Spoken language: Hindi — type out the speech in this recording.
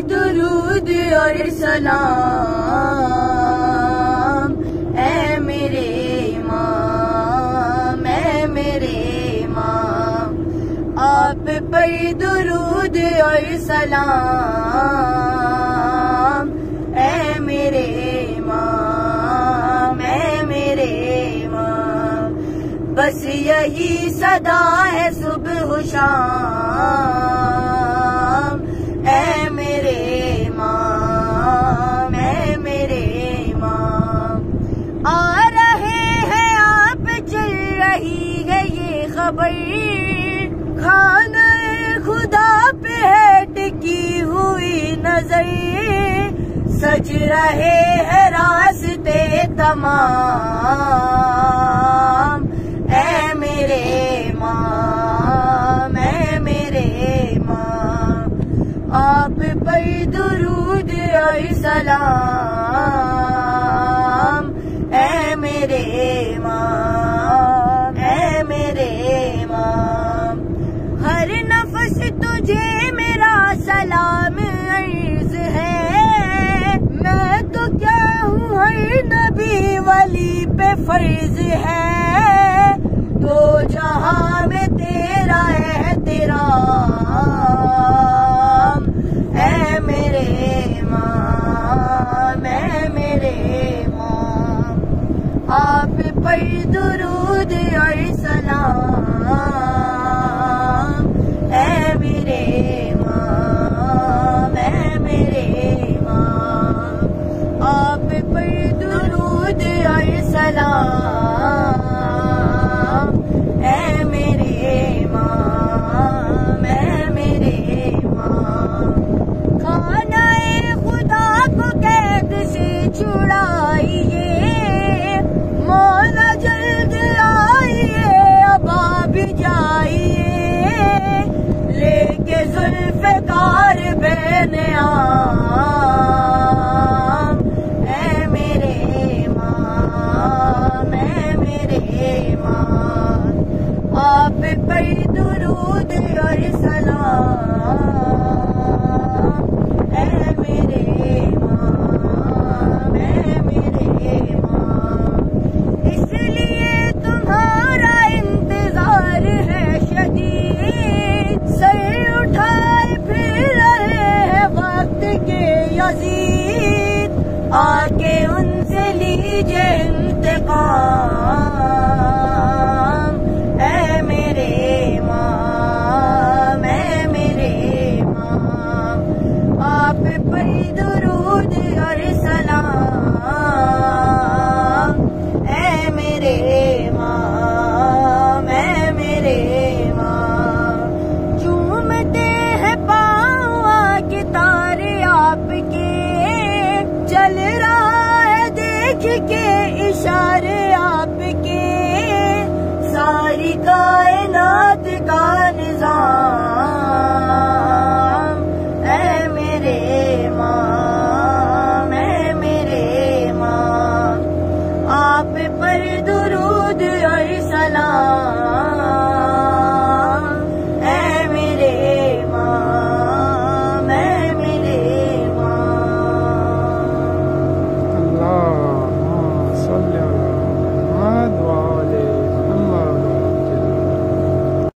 दुरूद और सलाम, ऐ मेरे इमाम, ऐ मेरे इमाम। आप पर दुरूद और सलाम, ऐ मेरे इमाम, ऐ मेरे इमाम। बस यही सदा है सुबह शाम, ऐ मेरे इमाम, ऐ मेरे इमाम। आ रहे हैं आप, चल रही है ये खबर, खाना खुदा पे है टिकी हुई नजर। सज रहे हैं रास्ते तमाम, ऐ मेरे इमाम, ऐ मेरे इमाम। आप पर दुरूद और सलाम, ऐ मेरे इमाम, ऐ मेरे इमाम। हर नफ्स तुझे मेरा सलाम अर्ज है, मैं तो क्या हूँ हर नबी वली पे फर्ज है। तो जहां में तेरा एहतराम, ऐ मेरे इमाम, ऐ मेरे इमाम। आप पर दुरूद और सलाम, ऐ मेरे इमाम, ऐ मेरे इमाम। आप पर दुरूद और सलाम, ऐ मेरे इमाम, ऐ मेरे इमाम। खाना-ए खुदा को कैद से छुड़ाइए, मौला जल्द आइए, अब आप जाइए। लेके जुल्फ़िकार बेनियाम, ऐ मेरे इमाम, ऐ मेरे इमाम। आप पर दुरूद और सलाम, ऐ मेरे इमाम, ऐ मेरे इमाम। इसलिए तुम्हारा इंतजार है शदीद, सर उठाए फिर रहे हैं वक्त के यजीद। आके उनसे लीजिए इंतकाम, ऐ मेरे इमाम, ऐ मेरे इमाम। आप पर दुरूद और सलाम, ऐ मेरे इमाम, ऐ मेरे इमाम। चूमते हैं पाँव के तारे आपके, चल रहा है देख के इशारे आपके। सारी कायनात